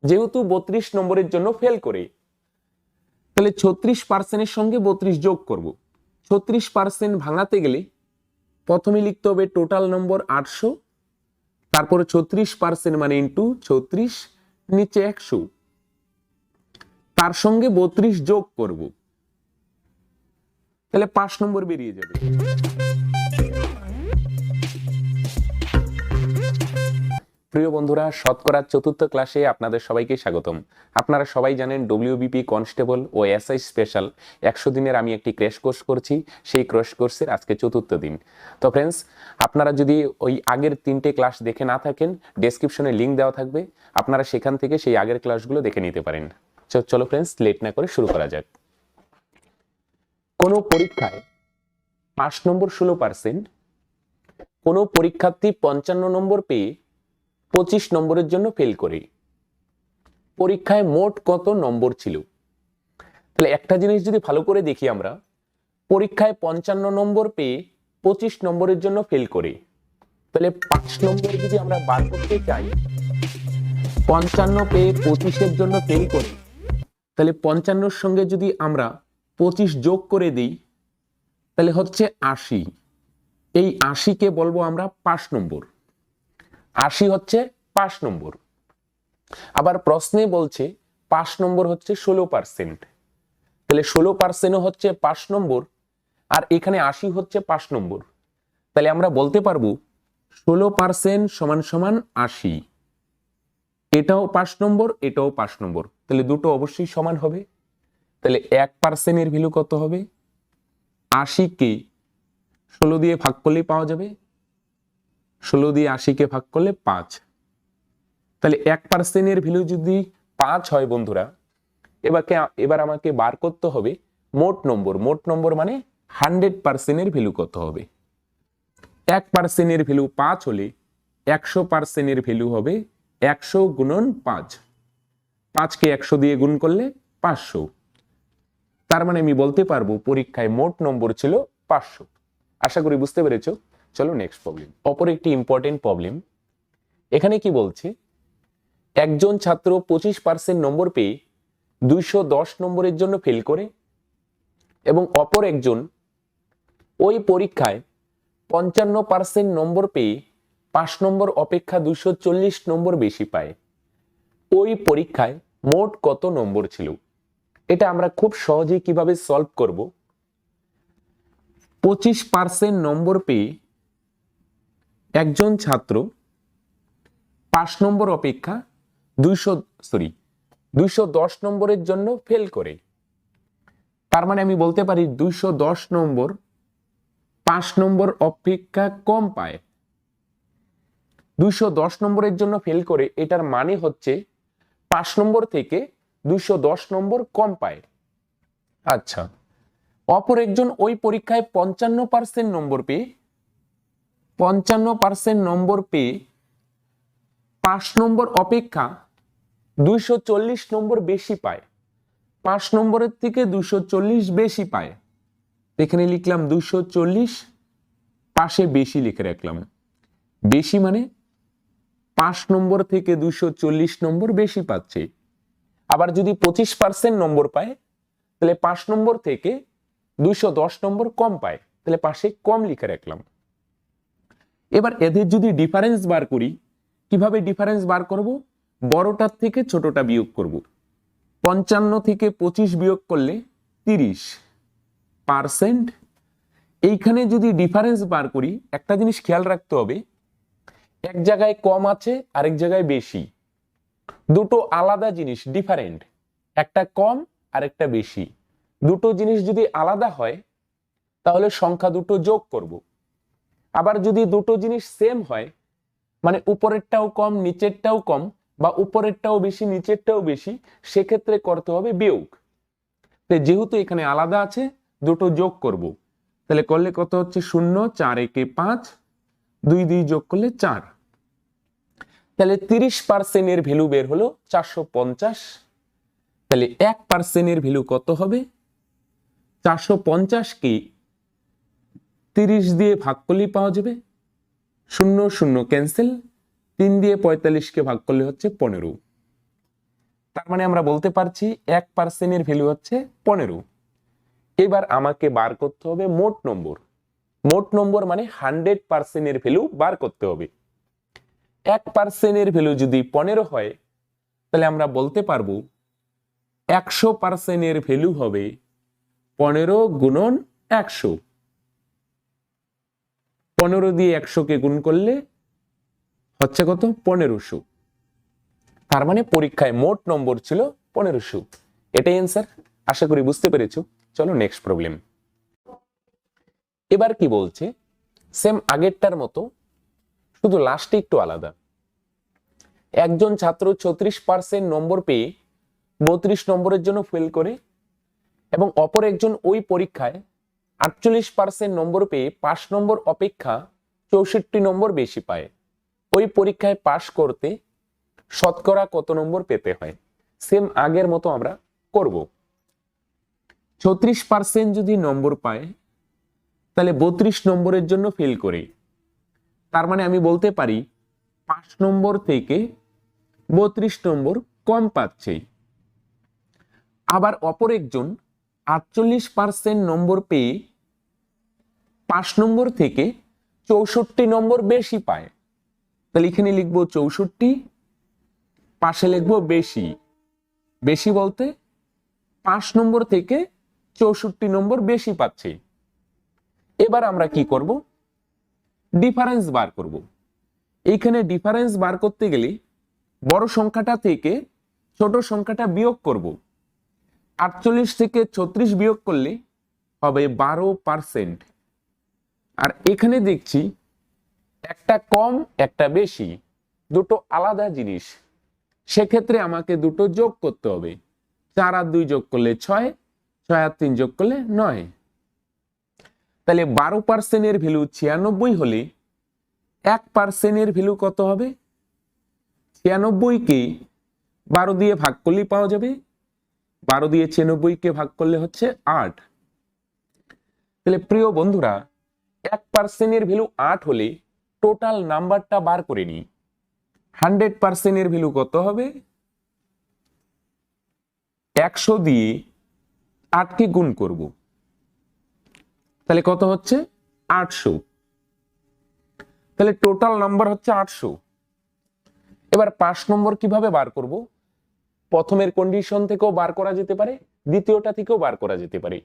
যেহেতু 32 নম্বরের জন্য ফেল করে, তাহলে 36% সঙ্গে 32 যোগ করব। 36% ভাঙাতে গেলে প্রথমে লিখতে হবে টোটাল নম্বর 800, তারপরে 36% মানে ইন্টু 36, নিচে 100, তার সঙ্গে 32 যোগ করব, তাহলে 5 নম্বর বেরিয়ে যাবে। প্রিয় বন্ধুরা, শতকরার চতুর্থ ক্লাসে আপনাদের সবাইকে স্বাগতম। আপনারা সবাই জানেন ডব্লিউবিপি কনস্টেবল ও এসআই স্পেশাল 100 দিনের আমি একটি ক্র্যাশ কোর্স করছি। সেই ক্র্যাশ কোর্সের আজকে চতুর্থ দিন। তো ফ্রেন্ডস, আপনারা যদি ওই আগের 3টে ক্লাস দেখে না থাকেন, ডেসক্রিপশনে লিঙ্ক দেওয়া থাকবে, আপনারা সেখান থেকে সেই আগের ক্লাসগুলো দেখে নিতে পারেন। চলো ফ্রেন্ডস, লেট না করে শুরু করা যাক। কোনো পরীক্ষায় 5 নম্বর 16%, কোনো পরীক্ষার্থী 55 নম্বর পেয়ে 25 নম্বরের জন্য ফেল করে। পরীক্ষায় মোট কত নম্বর ছিল? তাহলে একটা জিনিস যদি ভালো করে দেখি আমরা, পরীক্ষায় 55 নম্বর পেয়ে 25 নম্বরের জন্য ফেল করে, তাহলে 5 নম্বর যদি আমরা বার করতে চাই, 55 পেয়ে 25-এর জন্য ফেল করে, তাহলে 55-র সঙ্গে যদি আমরা 25 যোগ করে দিই, তাহলে হচ্ছে 80। এই 80-কে বলবো আমরা 5 নম্বর। 80 হচ্ছে 5 নম্বর। আবার প্রশ্নে বলছে 5 নম্বর হচ্ছে 16%, তাহলে 16% হচ্ছে 5 নম্বর, আর এখানে 80 হচ্ছে 5 নম্বর। তাহলে আমরা বলতে পারবো 16% সমান সমান 80। এটাও 5 নম্বর, এটাও 5 নম্বর, তাহলে দুটো অবশ্যই সমান হবে। তাহলে 1% এর ভ্যালু কত হবে? 80-কে 16 দিয়ে ভাগ করলেই পাওয়া যাবে। 16 দিয়ে 80-কে ভাগ করলে 5। তাহলে 1% এর ভ্যালু যদি 5 হয় বন্ধুরা, এবার আমাকে বার করতে হবে মোট নম্বর। মোট নম্বর মানে 100% এর ভ্যালু কত হবে? 1% এর ভ্যালু 5 হলে 100% এর ভ্যালু হবে 100 গুণন 5। 5-কে 100 দিয়ে গুণ করলে 500। তার মানে আমি বলতে পারবো পরীক্ষায় মোট নম্বর ছিল 500। আশা করি বুঝতে পেরেছো। চলো নেক্সট প্রবলেম। অপর একটি ইম্পর্টেন্ট প্রবলেম। এখানে কি বলছে, একজন ছাত্র 25% নম্বর পেয়ে 210 নম্বরের জন্য ফেল করে, এবং অপর একজন ওই পরীক্ষায় 55% নম্বর পেয়ে 5 নম্বর অপেক্ষা 240 নম্বর বেশি পায়। ওই পরীক্ষায় মোট কত নম্বর ছিল? এটা আমরা খুব সহজেই কিভাবে সলভ করব। 25% নম্বর পেয়ে একজন ছাত্র 5 নম্বর অপেক্ষা 210 নম্বরের জন্য ফেল করে। তার মানে আমি বলতে পারি 210 নম্বর 5 নম্বর অপেক্ষা কম পায়। 210 নম্বরের জন্য ফেল করে, এটার মানে হচ্ছে 5 নম্বর থেকে 210 নম্বর কম পায়। আচ্ছা, অপর একজন ওই পরীক্ষায় 55% নম্বর পেয়ে 5 নম্বর অপেক্ষা 240 নম্বর বেশি পায়। 5 নম্বরের থেকে 240 বেশি পায়। এখানে লিখলাম 240, পাশে বেশি লিখে রাখলাম। বেশি মানে 5 নম্বর থেকে 240 নম্বর বেশি পাচ্ছে। আবার যদি 25% নম্বর পায়, তাহলে 5 নম্বর থেকে 210 নম্বর কম পায়, তাহলে পাশে কম লিখে রাখলাম। এবার এদের যদি ডিফারেন্স বার করি, কিভাবে ডিফারেন্স বার করব? বড়টার থেকে ছোটটা বিয়োগ করব। 55 থেকে 25 বিয়োগ করলে 30%। এইখানে যদি ডিফারেন্স বার করি, একটা জিনিস খেয়াল রাখতে হবে, এক জায়গায় কম আছে, আরেক জায়গায় বেশি। দুটো আলাদা জিনিস, ডিফারেন্ট। একটা কম আর একটা বেশি। দুটো জিনিস যদি আলাদা হয়, তাহলে সংখ্যা দুটো যোগ করব। আবার যদি দুটো জিনিস সেম হয়, মানে উপরেরটাও কম নিচেরটাও কম, বা উপরেরটাও বেশি নিচেরটাও বেশি, সেক্ষেত্রে করতে হবে বিয়োগ। যেহেতু এখানে আলাদা আছে, দুটো যোগ করব। তাহলে করলে কত হচ্ছে? 0, 4 একে 5, 2 2 যোগ করলে 4। তাহলে 30% এর ভ্যালু বের হলো 450। তাহলে 1% এর ভ্যালু কত হবে? 450-কে 30 দিয়ে ভাগ করলেই পাওয়া যাবে। 0 0 ক্যান্সেল, 3 দিয়ে 45-কে ভাগ করলে হচ্ছে 15। মানে আমরা বলতে পারছি 1% ভ্যালু হচ্ছে 15। এবার আমাকে বার করতে হবে মোট নম্বর। মোট নম্বর মানে 100% ভ্যালু বার করতে হবে। 1% ভ্যালু যদি 15 হয় তাহলে আমরা বলতে পারবো 100% ভ্যালু হবে 15 গুণন 100। 15 দিয়ে 100কে গুণ করলে হচ্ছে কত? 1500। তার মানে পরীক্ষায় মোট নম্বর ছিল 1500। এটাই অ্যান্সার। আশা করি বুঝতে পেরেছো। চলো নেক্সট প্রবলেম। এবার কি বলছে, সেম আগেরটার মতো, শুধু লাস্টে একটু আলাদা। একজন ছাত্র 34% নম্বর পেয়ে 32 নম্বরের জন্য ফেল করে এবং অপর একজন ওই পরীক্ষায় 48% নম্বর পেয়ে 5 নম্বর অপেক্ষা 64 নম্বর বেশি পায়। ওই পরীক্ষায় পাশ করতে শতকরা কত নম্বর পেতে হয়? সেম আগের মতো আমরা করব। 34% যদি নম্বর পায় তাহলে 32 নম্বরের জন্য ফেল করে, তার মানে আমি বলতে পারি 5 নম্বর থেকে 32 নম্বর কম পাচ্ছে। আবার অপর একজন 48% নম্বর পেয়ে 5 নম্বর থেকে 64 নম্বর বেশি পায়, তাহলে এখানে লিখবো 64, পাশে লিখবো বেশি। বেশি বলতে 5 নম্বর থেকে 64 নম্বর বেশি পাচ্ছে। এবার আমরা কি করব? ডিফারেন্স বার করব। এইখানে ডিফারেন্স বার করতে গেলে বড় সংখ্যাটা থেকে ছোট সংখ্যাটা বিয়োগ করব। 48 থেকে 36 বিয়োগ করলে হবে 12%। আর এখানে দেখছি একটা কম একটা বেশি, দুটো আলাদা জিনিস। সেক্ষেত্রে আমাকে দুটো যোগ করতে হবে। 4 আর 2 যোগ করলে 6, 6 আর 3 যোগ করলে 9। তাহলে 12% ভ্যালু 96 হলে 1% ভ্যালু কত হবে? 96কে 12 দিয়ে ভাগ করলেই পাওয়া যাবে। 12 দিয়ে 96কে ভাগ করলে হচ্ছে 8। তাহলে প্রিয় বন্ধুরা, 1% ভ্যালু 8 হলে টোটাল নাম্বারটা বার করে নিই। 100% ভ্যালু কত হবে? 100 দিয়ে 8কে গুণ করব, তাহলে কত হচ্ছে? 800। তাহলে টোটাল নাম্বার হচ্ছে 800। এবার 5 নম্বর কিভাবে বার করব? প্রথমের কন্ডিশন থেকেও বার করা যেতে পারে, দ্বিতীয়টা থেকেও বার করা যেতে পারে।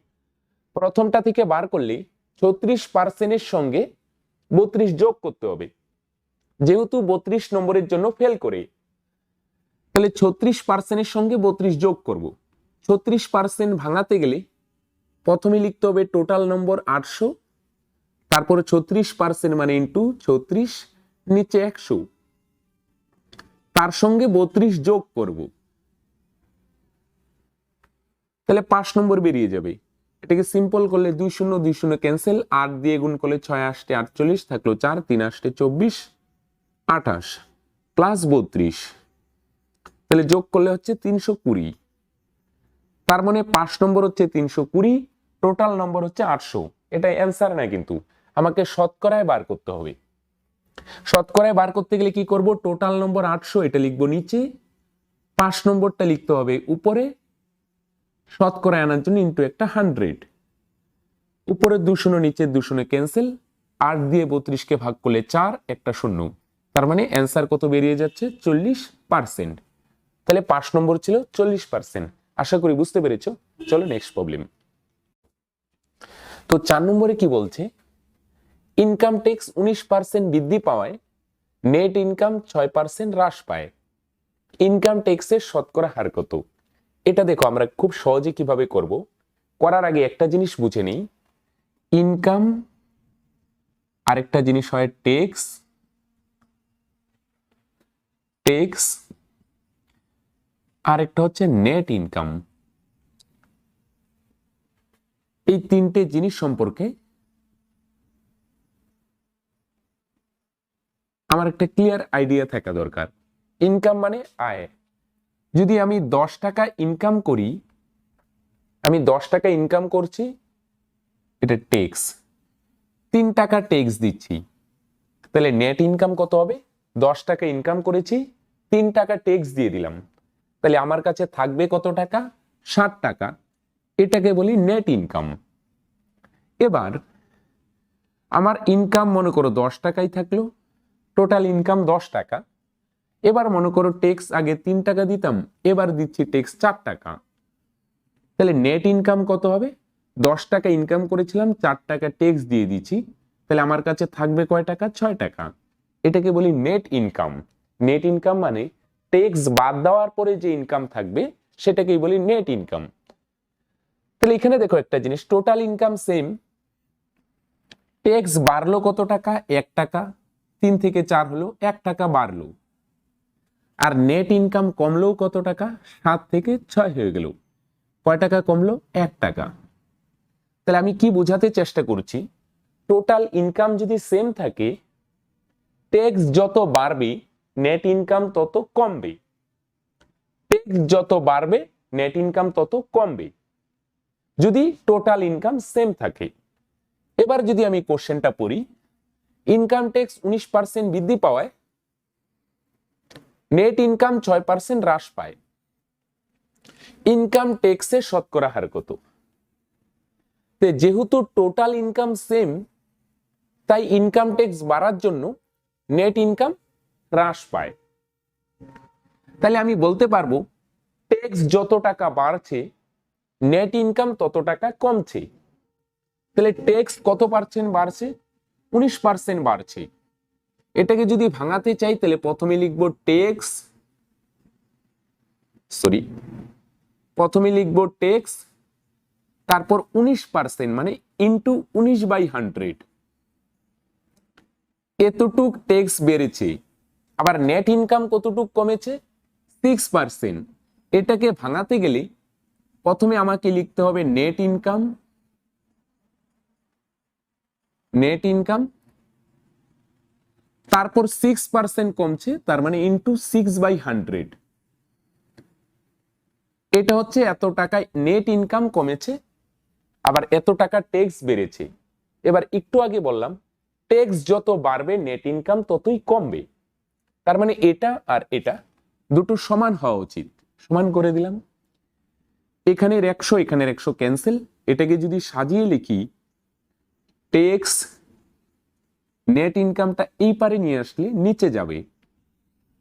প্রথমটা থেকে বার করলে 36% এর সঙ্গে 32 যোগ করতে হবে, যেহেতু 32 নম্বরের জন্য ফেল করে। তাহলে 36% এর সঙ্গে 32 যোগ করব। 36% ভাঙাতে গেলে প্রথমে লিখতে হবে টোটাল নম্বর 800, তারপরে 36% মানে ইন্টু 36, নিচে 100, তার সঙ্গে 32 যোগ করব। তাহলে 5 নম্বর বেরিয়ে যাবে। এটাকে সিম্পল করলে 2 শূন্য 2 শূন্য ক্যান্সেল, 8 দিয়ে গুণ করলে 6 আসতে 48, থাকলো 4, 3 আসতে 24, 28 প্লাস 32, তাহলে যোগ করলে হচ্ছে 320। তার মানে 5 নম্বর হচ্ছে 320, টোটাল নম্বর হচ্ছে 800। এটা অ্যান্সার না, কিন্তু আমাকে শতকরায় বার করতে হবে। শতকরায় বার করতে গেলে কি করব? টোটাল নম্বর 800 এটা লিখবো নিচে, 5 নম্বরটা লিখতে হবে উপরে, শতকরায় আনার জন্য ইন্টু একটা 100। উপরে 2 শূন্য নিচে 2 শূন্য ক্যান্সেল, 8 দিয়ে 32কে ভাগ করলে 4, একটা শূন্য, তার মানে অ্যান্সার কত বেরিয়ে যাচ্ছে? 40%। তাহলে 5 নম্বর ছিল 40%। আশা করি বুঝতে পেরেছো। চলো নেক্সট প্রবলেম। তো 4 নম্বরে কি বলছে? ইনকাম ট্যাক্স 19% বৃদ্ধি পাওয়ায় নেট ইনকাম 6% হ্রাস পায়। ইনকাম ট্যাক্সের শতকরা হার কত? এটা দেখো আমরা খুব সহজে কিভাবে করব। করার আগে একটা জিনিস বুঝে নিই, ইনকাম আরেকটা জিনিস হয় ট্যাক্স, ট্যাক্স আরেকটা হচ্ছে নেট ইনকাম। এই তিনটে জিনিস সম্পর্কে আমার একটা ক্লিয়ার আইডিয়া থাকা দরকার। ইনকাম মানে আয়। যদি আমি 10 টাকা ইনকাম করি, আমি 10 টাকা ইনকাম করছি, এটা ট্যাক্স, 3 টাকা ট্যাক্স দিচ্ছি, তাহলে নেট ইনকাম কত হবে? 10 টাকা ইনকাম করেছি, 3 টাকা ট্যাক্স দিয়ে দিলাম, তাহলে আমার কাছে থাকবে কত টাকা? 60 টাকা। এটাকে বলি নেট ইনকাম। এবার আমার ইনকাম মনে করো 10 টাকাই থাকলো, টোটাল ইনকাম 10 টাকা। এবার মনে করো ট্যাক্স আগে 3 টাকা দিতাম, এবার দিচ্ছি ট্যাক্স 4 টাকা। তাহলে নেট ইনকাম কত হবে? 10 টাকা ইনকাম করেছিলাম, 4 টাকা ট্যাক্স দিয়ে দিচ্ছি, তাহলে আমার কাছে থাকবে কয় টাকা? 6 টাকা। এটাকে বলি নেট ইনকাম। নেট ইনকাম মানে ট্যাক্স বাদ দেওয়ার পরে যে ইনকাম থাকবে সেটাকেই বলি নেট ইনকাম। তাহলে এখানে দেখো একটা জিনিস, টোটাল ইনকাম সেম, ট্যাক্স বাড়লো কত টাকা? 1 টাকা, 3 থেকে 4 হলো 1 টাকা বাড়লো। আর নেট ইনকাম কমলো কত টাকা? 7 থেকে 6 হয়ে গেল। কয় টাকা কমলো? 1 টাকা। তাহলে আমি কি বোঝাতে চেষ্টা করছি, টোটাল ইনকাম যদি সেম থাকে, ট্যাক্স যত বাড়বে নেট ইনকাম তত কমবে। ট্যাক্স যত বাড়বে নেট ইনকাম তত কমবে, যদি টোটাল ইনকাম সেম থাকে। এবার যদি আমি কোশ্চেনটা পড়ি, ইনকাম ট্যাক্স 19% বৃদ্ধি পাওয়ায় নেট ইনকাম 6% হ্রাস পায়। ইনকাম ট্যাক্সের শতকরা হার কত? যেহেতু টোটাল ইনকাম সেম, তাই ইনকাম ট্যাক্স বাড়ার জন্য নেট ইনকাম হ্রাস পায়। তাহলে আমি বলতে পারবো ট্যাক্স যত টাকা বাড়ছে নেট ইনকাম তত টাকা কমছে। তাহলে ট্যাক্স কত পার্সেন্ট বাড়ছে? 19% বাড়ছে। এটাকে যদি ভাঙাতে চাই তাহলে প্রথমে লিখবো ট্যাক্স, তারপর 19% মানে ইন্টু 19/100, এতটুক ট্যাক্স বেড়েছে। আবার নেট ইনকাম কতটুক কমেছে? 6%। এটাকে ভাঙাতে গেলে প্রথমে আমাকে লিখতে হবে নেট ইনকাম, তারপর 6% কমছে, তার মানে ইন্টু 6/100। এটা হচ্ছে এত টাকায় নেট ইনকাম কমেছে, আবার এত টাকা ট্যাক্স বেড়েছে। এবার একটু আগে বললাম ট্যাক্স যত বাড়বে নেট ইনকাম ততই কমবে, তার মানে এটা আর এটা দুটো সমান হওয়া উচিত। সমান করে দিলাম, এখানের 100 এখানের 100 ক্যান্সেল। এটাকে যদি সাজিয়ে লিখি, ট্যাক্স নেট ইনকামটা এই পারে নিয়ে আসলে নিচে যাবে,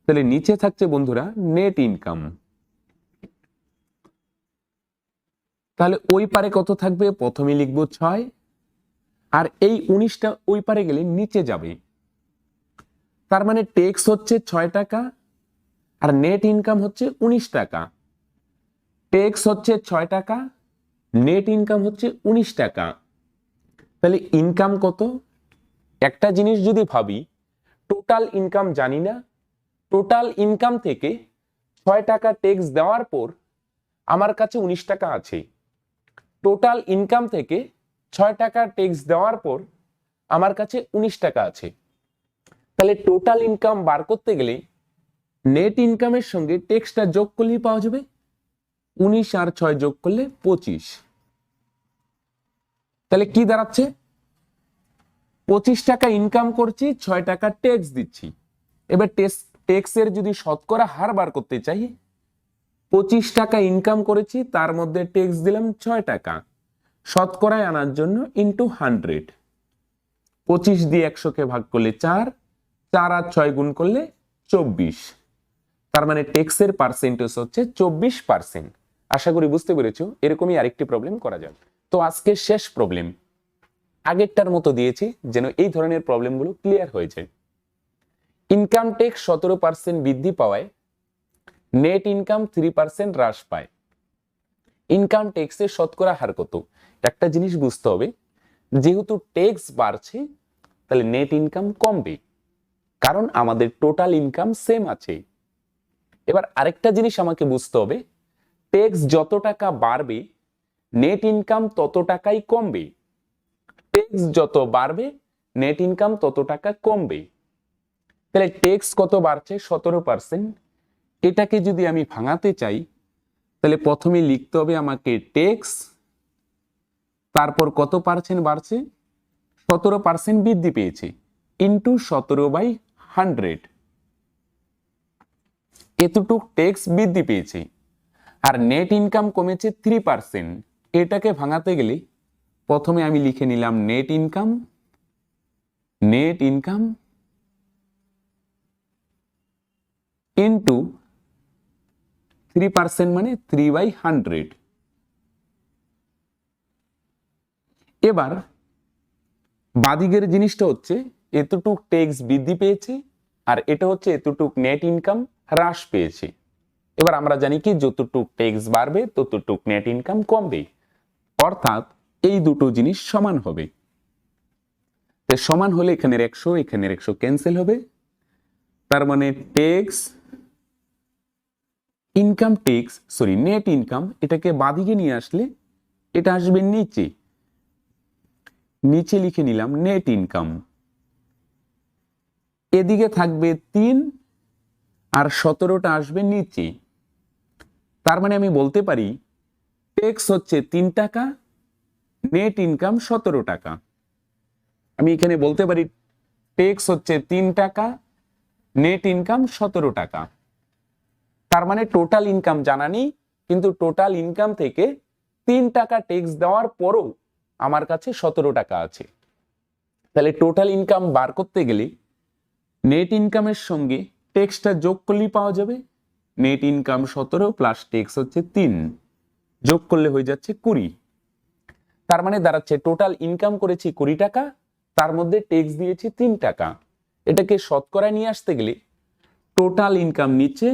তাহলে নিচে থাকছে বন্ধুরা নেট ইনকাম। তাহলে ওই পারে কত থাকবে? প্রথমে লিখবো 6, আর এই 19টা ওই পারে গেলে নিচে যাবে, তার মানে ট্যাক্স হচ্ছে 6 টাকা আর নেট ইনকাম হচ্ছে 19 টাকা। ট্যাক্স হচ্ছে 6 টাকা, নেট ইনকাম হচ্ছে 19 টাকা। তাহলে ইনকাম কত? একটা জিনিস যদি ভাবি, টোটাল ইনকাম জানি না, টোটাল ইনকাম থেকে 6 টাকা ট্যাক্স দেওয়ার পর আমার কাছে 19 টাকা আছে। টোটাল ইনকাম থেকে 6 টাকা ট্যাক্স দেওয়ার পর আমার কাছে 19 টাকা আছে। তাহলে টোটাল ইনকাম বার করতে গেলে নেট ইনকামের সঙ্গে ট্যাক্সটা যোগ করলেই পাওয়া যাবে, 19 আর 6 যোগ করলে 25। তাহলে কি দাঁড়াচ্ছে? 25 টাকা ইনকাম করছি, 6 টাকা ট্যাক্স দিচ্ছি। এবার ট্যাক্সের যদি শতকরা হার বার করতে চাই, 25 টাকা ইনকাম করেছি, তার মধ্যে ট্যাক্স দিলাম 6 টাকা, শতকরায় আনার জন্য ইন্টু 100। 25 দিয়ে 100কে ভাগ করলে 4, 4 আর 6 গুণ করলে 24। তার মানে ট্যাক্সের পার্সেন্টেজ হচ্ছে 24%। আশা করি বুঝতে পেরেছো। এরকমই আরেকটি প্রবলেম করা যাবে। তো আজকে শেষ প্রবলেম, আগেরটার মতো দিয়েছি যেন এই ধরনের প্রবলেমগুলো ক্লিয়ার হয়ে যায়। ইনকাম ট্যাক্স 17% বৃদ্ধি পাওয়ায় নেট ইনকাম 3% হ্রাস পায়। ইনকাম ট্যাক্সের শতকরা হার কত? একটা জিনিস বুঝতে হবে, যেহেতু ট্যাক্স বাড়ছে তাহলে নেট ইনকাম কমবে, কারণ আমাদের টোটাল ইনকাম সেম আছে। এবার আরেকটা জিনিস আমাকে বুঝতে হবে, ট্যাক্স যত টাকা বাড়বে নেট ইনকাম তত টাকাই কমবে। ট্যাক্স যত বাড়বে নেট ইনকাম তত টাকা কমবে। তাহলে ট্যাক্স কত বাড়ছে? 17%। এটাকে যদি আমি ভাঙাতে চাই তাহলে প্রথমে লিখতে হবে আমাকে ট্যাক্স, তারপর কত পার্সেন্ট বাড়ছে? 17% বৃদ্ধি পেয়েছে, ইন্টু 17/100। এতটুক ট্যাক্স বৃদ্ধি পেয়েছে আর নেট ইনকাম কমেছে 3%। এটাকে ভাঙাতে গেলে প্রথমে আমি লিখে নিলাম নেট ইনকাম ইনটু 3% মানে 3/100। এবার বাদিকের জিনিসটা হচ্ছে এতটুক ট্যাক্স বৃদ্ধি পেয়েছে আর এটা হচ্ছে এতটুক নেট ইনকাম হ্রাস পেয়েছে। এবার আমরা জানি কি যতটুক ট্যাক্স বাড়বে ততটুক নেট ইনকাম কমবে, অর্থাৎ এই দুটো জিনিস সমান হবে। সমান হলে এখানের 100 এখানের 100 ক্যান্সেল হবে, তার মানে নেট ইনকাম এটাকে বাদিকে নিয়ে আসলে এটা আসবে নিচে লিখে নিলাম নেট ইনকাম। এদিকে থাকবে 3 আর 17টা আসবে নিচে। তার মানে আমি বলতে পারি ট্যাক্স হচ্ছে 3 টাকা, নেট ইনকাম 17 টাকা। আমি এখানে বলতে পারি ট্যাক্স হচ্ছে 3 টাকা, নেট ইনকাম 17 টাকা। তার মানে টোটাল ইনকাম জানা নেই, কিন্তু টোটাল ইনকাম থেকে 3 টাকা ট্যাক্স দেওয়ার পরও আমার কাছে 17 টাকা আছে। তাহলে টোটাল ইনকাম বার করতে গেলে নেট ইনকামের সঙ্গে ট্যাক্সটা যোগ করলেই পাওয়া যাবে। নেট ইনকাম 17 প্লাস ট্যাক্স হচ্ছে 3, যোগ করলে হয়ে যাচ্ছে 20। তার মানে দাঁড়াচ্ছে টোটাল ইনকাম করেছি 20 টাকা, তার মধ্যে ট্যাক্স দিয়েছি 3 টাকা। এটাকে শতকরা নিয়ে আসতে গেলে টোটাল ইনকাম নিচে,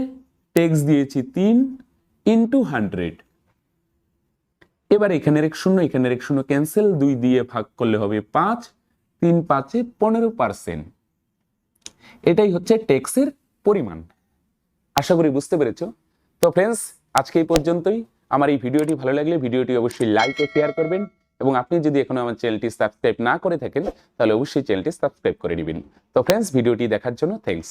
ট্যাক্স দিয়েছি 3 ইন্টু 100। এবার এখানের 1 0 এখানের 1 0 ক্যান্সেল, 2 দিয়ে ভাগ করলে হবে 5, 3 5 15%। এটাই হচ্ছে ট্যাক্সের পরিমাণ। আশা করি বুঝতে পেরেছো। তো ফ্রেন্ডস, আজকে এই পর্যন্তই। আমার এই ভিডিওটি ভালো লাগলে ভিডিওটি অবশ্যই লাইক ও শেয়ার করবেন, এবং আপনি যদি এখনো আমার চ্যানেলটি সাবস্ক্রাইব না করে থাকেন তাহলে অবশ্যই চ্যানেলটি সাবস্ক্রাইব করে নেবেন। তো ফ্রেন্ডস, ভিডিওটি দেখার জন্য থ্যাঙ্কস।